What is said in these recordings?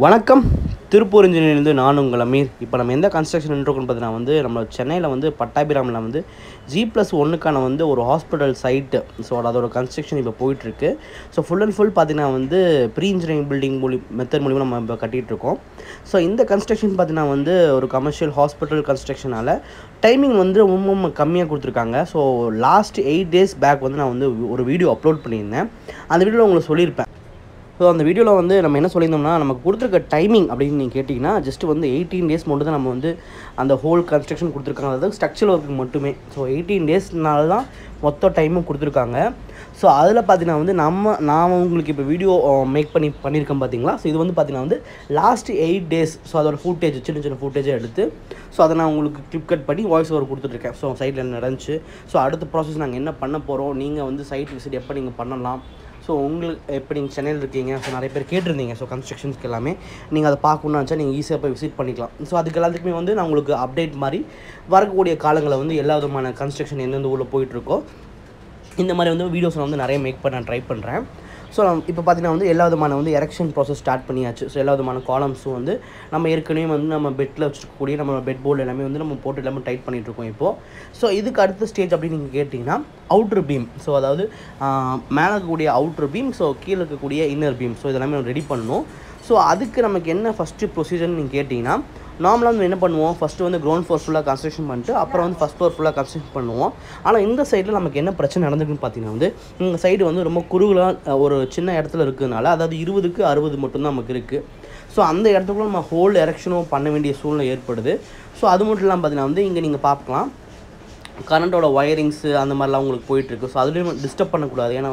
வணக்கம் திருப்பூர் இன்ஜினியரிலிருந்து நான் உங்கள் அமீர். இப்போ நம்ம எந்த கன்ஸ்ட்ரக்ஷன் இருக்கோம்னு பார்த்தீங்கன்னா நம்ம சென்னையில் பட்டாபிராமில் G+1க்கான ஒரு ஹாஸ்பிட்டல் சைட்டு. ஸோ அதோட கன்ஸ்ட்ரக்ஷன் இப்போ போயிட்டுருக்கு. ஸோ ஃபுல் அண்ட் ஃபுல் பார்த்தீங்கன்னா ப்ரீ இன்ஜினியரிங் பில்டிங் மெத்தட் மூலிமா நம்ம இப்போ கட்டிகிட்ருக்கோம். ஸோ இந்த கன்ஸ்ட்ரக்ஷன் பார்த்தீங்கன்னா ஒரு கமர்ஷியல் ஹாஸ்பிட்டல் கன்ஸ்ட்ரக்ஷனால் டைமிங் ரொம்ப கம்மியாக கொடுத்துருக்காங்க. ஸோ லாஸ்ட் 8 days பேக் நான் ஒரு வீடியோ அப்லோட் பண்ணியிருந்தேன். அந்த வீடியோவில் உங்களுக்கு சொல்லியிருப்பேன். ஸோ அந்த வீடியோவில் நம்ம என்ன சொல்லியிருந்தோம்னா, நமக்கு கொடுத்துருக்க டைமிங் அப்படின்னு நீங்கள் கேட்டிங்கன்னா ஜஸ்ட் 18 days மட்டும் தான் நம்ம அந்த ஹோல் கன்ஸ்ட்ரக்ஷன் கொடுத்துருக்காங்க. அதாவது ஸ்ட்ரக்சரல் ஒர்க்கு மட்டுமே. ஸோ 18 daysனால தான் மொத்த டைமும் கொடுத்துருக்காங்க. ஸோ அதில் பார்த்தீங்கன்னா நான் உங்களுக்கு இப்போ வீடியோ பண்ணியிருக்கேன் பார்த்தீங்களா. ஸோ இது பார்த்தீங்கன்னா லாஸ்ட் 8 days. ஸோ அதோட ஃபுட்டேஜ் சின்ன ஃபுட்டேஜை எடுத்து ஸோ அதை நான் உங்களுக்கு கிளிப் கட் பண்ணி வாய்ஸ் ஓவர் கொடுத்துட்ருக்கேன். ஸோ சைட்டில் என்ன நடந்துச்சு, ஸோ அடுத்த ப்ராசஸ் நாங்கள் என்ன பண்ண போகிறோம், நீங்கள் சைட் விசிட் எப்போ நீங்கள் பண்ணலாம், ஸோ உங்களுக்கு இப்போ நீங்கள் சென்னையில் இருக்கீங்க, ஸோ நிறைய பேர் கேட்டிருந்தீங்க. ஸோ கன்ஸ்ட்ரக்ஷன்ஸ்க்கு எல்லாமே நீங்கள் அதை பார்க்கணுன்னு நினச்சா நீங்கள் ஈஸியாக போய் விசிட் பண்ணிக்கலாம். ஸோ அதுக்கு எல்லாத்துக்குமே நான் உங்களுக்கு அப்டேட் மாதிரி வரக்கூடிய காலங்களில் எல்லா விதமான கன்ஸ்ட்ரக்ஷன் எந்தெந்த ஊரில் போயிட்டுருக்கோ இந்த மாதிரி வீடியோஸ் நான் நிறைய மேக் பண்ண ட்ரை பண்ணுறேன். ஸோ இப்போ பார்த்தீங்கன்னா எல்லா விதமான எரெக்ஷன் ப்ராசஸ் ஸ்டார்ட் பண்ணியாச்சு. ஸோ எல்லா விதமான காலம்ஸும் நம்ம ஏற்கனவே நம்ம பெட்டில் வச்சுருக்கக்கூடிய நம்ம பெட் போர்டு எல்லாமே நம்ம போட்டு எல்லாமே டைட் பண்ணிகிட்ருக்கோம் இப்போது. ஸோ இதுக்கு அடுத்த ஸ்டேஜ் அப்படின்னு நீங்கள் கேட்டிங்கன்னா அவுட்ரு பீம். ஸோ அதாவது மேலே இருக்கக்கூடிய அவுட்ரு பீம், ஸோ கீழே இருக்கக்கூடிய இன்னர் பீம், ஸோ இதெல்லாமே ரெடி பண்ணணும். ஸோ அதுக்கு நமக்கு என்ன ஃபஸ்ட்டு ப்ரொசீஜர்னு நீங்கள் கேட்டிங்கன்னா, நார்மலாக என்ன பண்ணுவோம், ஃபஸ்ட்டு கிரவுண்ட் ஃப்ளோர் ஃபுல்லாக கன்ஸ்ட்ரக்ஷன் பண்ணிட்டு அப்புறம் ஃபஸ்ட் ஃப்ளோர் ஃபுல்லாக கன்ஸ்ட்ரக்ஷன் பண்ணுவோம். ஆனால் இந்த சைடில் நமக்கு என்ன பிரச்சனை நடந்துக்குன்னு பார்த்தீங்கன்னா இந்த சைடு ரொம்ப குறுகலாக ஒரு சின்ன இடத்துல இருக்கிறதுனால, அதாவது 20க்கு 60 மட்டும்தான் நமக்கு இருக்குது. ஸோ அந்த இடத்துக்குள்ள நம்ம ஹோல் எரெக்ஷனும் பண்ண வேண்டிய சூழ்நிலை ஏற்படுது. ஸோ அது மட்டும் இல்லாமல் பார்த்தீங்கன்னா இங்கே நீங்கள் பார்க்கலாம் கரண்ட்டோட ஒயரிங்ஸு அந்த மாதிரிலாம் உங்களுக்கு போயிட்டுருக்கு. ஸோ அதுலேயும் டிஸ்டர்ப் பண்ணக்கூடாது. ஏன்னா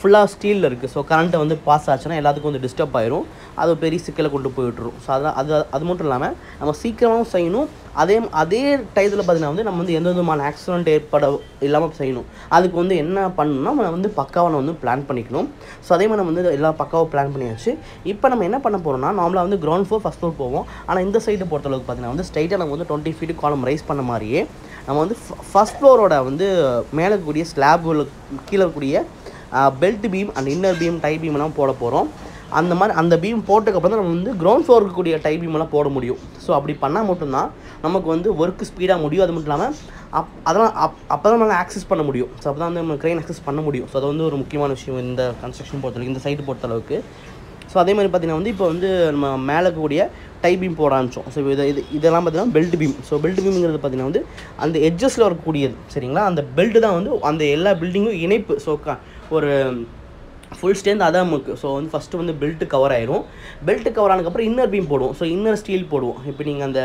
ஃபுல்லாக ஸ்டீலில் இருக்குது. ஸோ கரண்ட்டை பாஸ் ஆச்சுன்னா எல்லாத்துக்கும் டிஸ்டர்ப் ஆயிரும். அது பெரிய சிக்கலை கொண்டு போய்விட்டுரும். ஸோ அது மட்டும் இல்லாமல் நம்ம சீக்கிரமாகவும் செய்யணும். அதே டயத்தில் பார்த்தீங்கன்னா நம்ம எந்த விதமான ஆக்சிடென்ட் ஏற்பட இல்லாமல் செய்யணும். அதுக்கு என்ன பண்ணணும்னா நம்ம பக்காவாக பிளான் பண்ணிக்கணும். ஸோ அதே மாதிரி நம்ம எல்லா பக்காவாக பிளான் பண்ணியாச்சு. இப்போ நம்ம என்ன பண்ண போகிறோம்னா, நார்மலாக கிரவுண்ட் ஃப்ளோர் ஃபஸ்ட் ஃப்ளோர் போவோம். ஆனால் இந்த சைடு பொறுத்தளவுக்கு பார்த்தீங்கன்னா ஸ்ட்ரைட்டாக நம்ம 20 feet காலம் ரைஸ் பண்ண மாதிரியே நம்ம ஃபஸ்ட் ஃப்ளோரோட மேலே இருக்கக்கூடிய ஸ்லாப் கீழே இருக்கக்கூடிய belt beam and inner beam tie பீம்லாம் போட போகிறோம். அந்த பீம் போட்டதுக்கப்புறம் தான் நம்ம கிரவுண்ட் ஃப்ளோர் இருக்கக்கூடிய டை பீமெல்லாம் போட முடியும். ஸோ அப்படி பண்ணால் மட்டும்தான் நமக்கு ஒர்க்கு ஸ்பீடாக முடியும். அது மட்டும் இல்லாமல் அப்போ தான் நம்ம ஆக்சஸ் பண்ண முடியும். ஸோ அப்போ தான் நம்ம க்ரெயின் ஆக்சஸ் பண்ண முடியும். ஸோ அது ஒரு முக்கியமான விஷயம் இந்த கன்ஸ்ட்ரக்ஷன் பொறுத்தளவுக்கு, இந்த சைட்டு பொறுத்தளவுக்கு. ஸோ அதே மாதிரி பார்த்தீங்கன்னா இப்போ நம்ம மேலே இருக்கக்கூடிய டை பீம் போட ஆரம்பிச்சோம். ஸோ இதெல்லாம் பார்த்தீங்கன்னா பெல்ட் பீம். ஸோ பெல்ட் பீம்ங்கிறது பார்த்தீங்கன்னா அந்த எட்ஜஸில் வரக்கூடியது, சரிங்களா. அந்த பெல்ட்டு தான் அந்த எல்லா பில்டிங்கும் இணைப்பு. ஸோ ஒரு ஃபுல் ஸ்ட்ரென்த் அதான் நமக்கு. ஸோ ஃபஸ்ட்டு பெல்ட்டு கவர் ஆயிரும். பெல்ட்டு கவர் ஆனதுக்கப்புறம் இன்னர் பீம் போடுவோம். ஸோ இன்னர் ஸ்டீல் போடுவோம். இப்போ நீங்கள் அந்த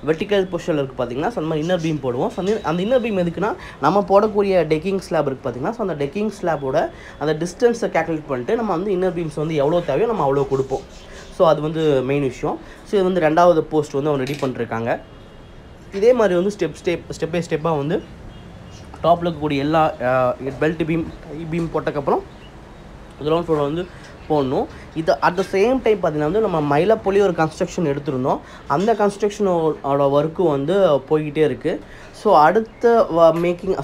வெர்டிக்கல் பொசிஷனில் இருக்குது பார்த்தீங்கன்னா, ஸோ அந்த மாதிரி இன்னர் பீம் போடுவோம். ஸோ அந்த இன்னர் பீம் எதுக்குன்னா, நம்ம போடக்கூடிய டெக்கிங் ஸ்லாப் இருக்குது பார்த்தீங்கன்னா, ஸோ அந்த டெக்கிங் ஸ்லாப்போட அந்த டிஸ்டன்ஸை கேல்குலேட் பண்ணிட்டு நம்ம இன்னர் பீம்ஸ் எவ்வளோ தேவையோ நம்ம அவ்வளோ கொடுப்போம். ஸோ அது மெயின் விஷயம். ஸோ இது ரெண்டாவது போஸ்ட் அவங்க ரெடி பண்ணிருக்காங்க. இதே மாதிரி ஸ்டெப் பை ஸ்டெப்பாக டாப்பில் இருக்கக்கூடிய எல்லா பெல்ட் பீம் பீம் போட்டதுக்கப்புறம் கிரவுண்ட் ஃப்ளோர் போடணும். இது அட் த சேம் டைம் பார்த்தீங்கன்னா நம்ம மயிலாப்பள்ளி ஒரு கன்ஸ்ட்ரக்ஷன் எடுத்திருந்தோம். அந்த கன்ஸ்ட்ரக்ஷனோட ஒர்க்கு போய்கிட்டே இருக்குது. ஸோ அடுத்த மேக்கிங்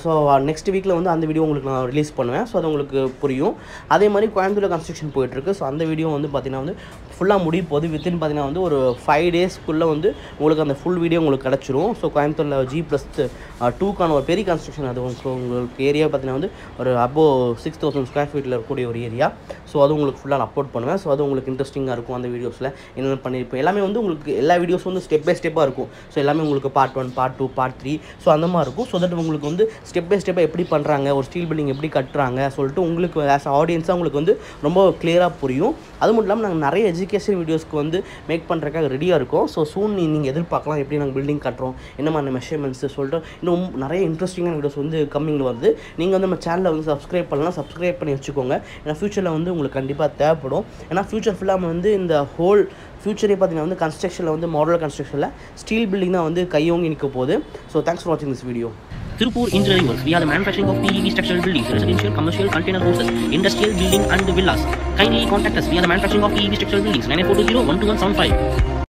நெக்ஸ்ட் வீக்கில் அந்த வீடியோ உங்களுக்கு நான் ரிலீஸ் பண்ணுவேன். ஸோ அது உங்களுக்கு புரியும். அதே மாதிரி கோயம்புத்தூரில் கன்ஸ்ட்ரக்ஷன் போயிட்டுருக்கு. ஸோ அந்த வீடியோ பார்த்தீங்கன்னா ஃபுல்லாக முடிய போகுது. வித்தின் பார்த்தீங்கன்னா ஒரு 5 daysக்குள்ளே உங்களுக்கு அந்த ஃபுல் வீடியோ உங்களுக்கு கிடச்சிரும். ஸோ கோயம்புத்தூரில் G+2க்கான ஒரு பெரிய கன்ஸ்ட்ரக்ஷன். அது உங்களுக்கு ஏரியா பார்த்தீங்கன்னா ஒரு அபோவ் 6000 square feetல இருக்கக்கூடிய ஒரு ஏரியா. ஸோ அது உங்களுக்கு ஃபுல்லாக அப்லோட் பண்ணுவேன். ஸோ அது உங்களுக்கு இன்ட்ரெஸ்டிங்காக இருக்கும். அந்த வீடியோஸில் என்னென்ன பண்ணியிருப்போம் எல்லாமே உங்களுக்கு எல்லா வீடியோஸும் ஸ்டெப் பை ஸ்டெப்பாக இருக்கும். ஸோ எல்லாமே உங்களுக்கு பார்ட் 1, பார்ட் 2, பார்ட் 3 ஸோ அந்த மாதிரி இருக்கும். ஸோ தட் உங்களுக்கு ஸ்டெப் பை ஸ்டெப்பாக எப்படி பண்ணுறாங்க, ஒரு ஸ்டீல் பில்டிங் எப்படி கட்டுறாங்க சொல்லிட்டு உங்களுக்கு ஆஸ் ஆடியன்ஸாக உங்களுக்கு ரொம்ப கிளியராக புரியும். அது மட்டும் இல்லாமல் நாங்கள் நிறைய எஜுகேஷன் வீடியோஸ்க்கு மேக் பண்ணுறதுக்காக ரெடியாக இருக்கும். ஸோ சூன் நீங்கள் எதிர்பார்க்கலாம் எப்படி நாங்கள் பில்டிங் கட்டுறோம், என்ன மாதிரி மெஷர்மெண்ட்ஸு சொல்லிட்டு இன்னும் நிறைய இன்ட்ரெஸ்டிங்கான வீடியோஸ் கம்மிங்கில் வருது. நீங்கள் நம்ம சேனலை சப்ஸ்கிரைப் பண்ணலாம், சப்ஸ்கிரைப் பண்ணி வச்சுக்கோங்க. ஏன்னா ஃபியூச்சரில் உங்களுக்கு கண்டிப்பாக தேவைப்படும். ஏன்னா ஃபியூச்சர் ஃபுல்லாக இந்த ஹோல் ஃபியூச்சரே பார்த்தீங்கன்னா கன்ஸ்ட்ரக்ஷனில் மாடல் கன்ஸ்ட்ரக்ஷனில் ஸ்டீல் பில்டிங் தான் கையோங்கி நிற்க போகுது. ஸோ தேங்க்ஸ் ஃபார் வாட்சிங் this video. Tirupur Engineering Works. We are the manufacturing of PEB structural buildings, residential, commercial, container houses, industrial building and villas. Kindly contact us. We are the manufacturing of PEB structural buildings. 9842012175.